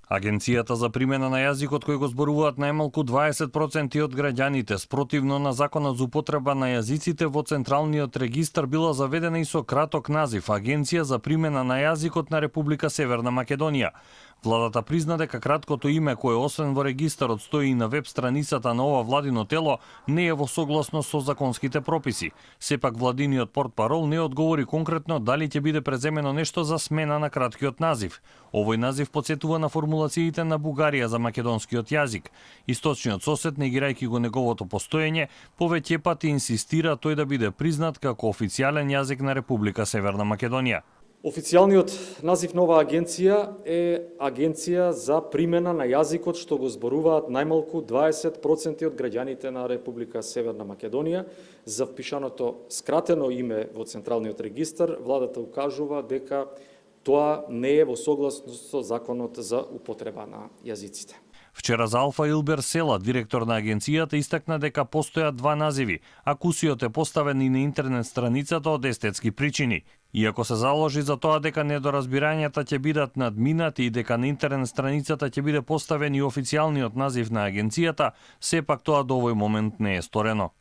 Агенцијата за примена на јазикот кој го зборуваат најмалку 20% од граѓаните спротивно на Законот за употреба на јазиците во Централниот регистар била заведена и со краток назив Агенција за примена на јазикот на Република Северна Македонија. Владата призна дека краткото име кое освен во регистарот стои и на веб страницата на ова владино тело не е во согласност со законските прописи. Сепак владиниот портпарол не одговори конкретно дали ќе биде преземено нешто за смена на краткиот назив. Овој назив потсетува на формулациите на Бугарија за македонскиот јазик. Источниот сосед, негирајќи го неговото постоење, повеќе пати инсистира тој да биде признат како официјален јазик на Република Северна Македонија. Официјалниот назив на оваа агенција е Агенција за примена на јазикот што го зборуваат најмалку 20% од граѓаните на Република Северна Македонија. За впишаното скратено име во Централниот регистар, владата укажува дека тоа не е во согласност со Законот за употреба на јазиците. Вчера за Алфа Илбер Села, директор на агенцијата, истакна дека постојат два називи, а кусиот е поставен и на интернет страницата од естетски причини. Иако се заложи за тоа дека недоразбирањата ќе бидат надминати и дека на интернет страницата ќе биде поставен и официјалниот назив на агенцијата, сепак тоа до овој момент не е сторено.